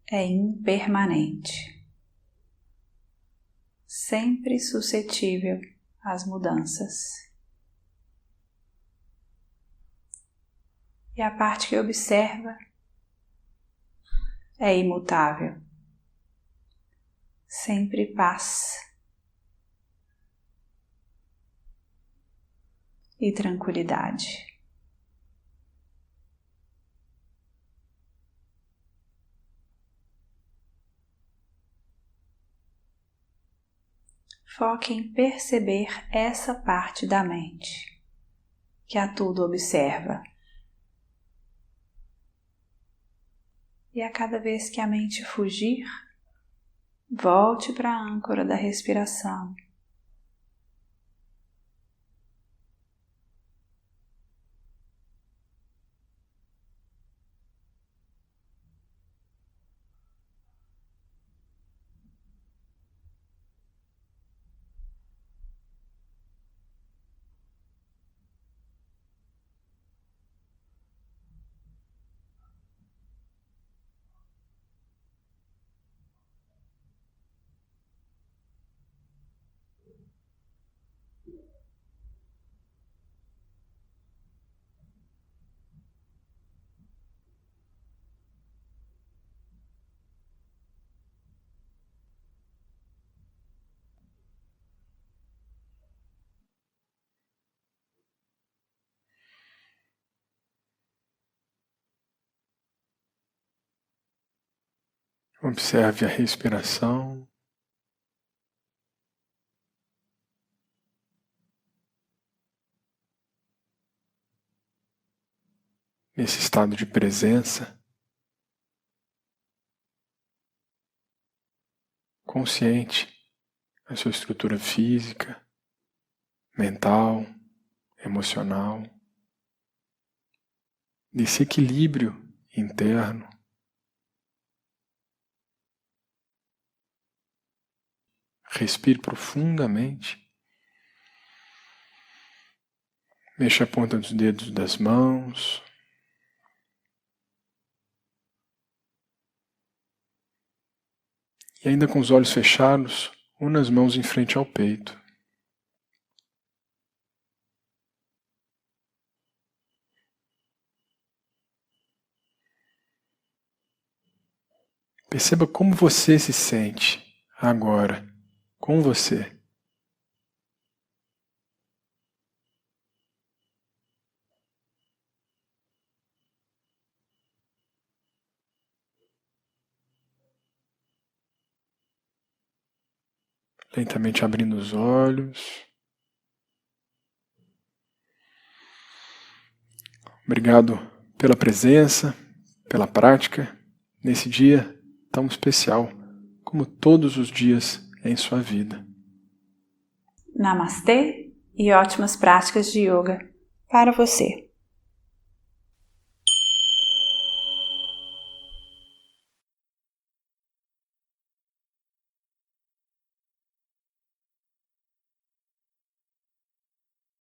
é impermanente, sempre suscetível às mudanças. E a parte que observa é imutável, sempre paz e tranquilidade. Foque em perceber essa parte da mente que a tudo observa. E a cada vez que a mente fugir, volte para a âncora da respiração. Observe a respiração. Nesse estado de presença, consciente da sua estrutura física, mental, emocional, desse equilíbrio interno. Respire profundamente. Mexa a ponta dos dedos das mãos. E ainda com os olhos fechados, una as mãos em frente ao peito. Perceba como você se sente agora, com você. Lentamente abrindo os olhos. Obrigado pela presença, pela prática, nesse dia tão especial, como todos os dias em sua vida. Namastê e ótimas práticas de yoga para você.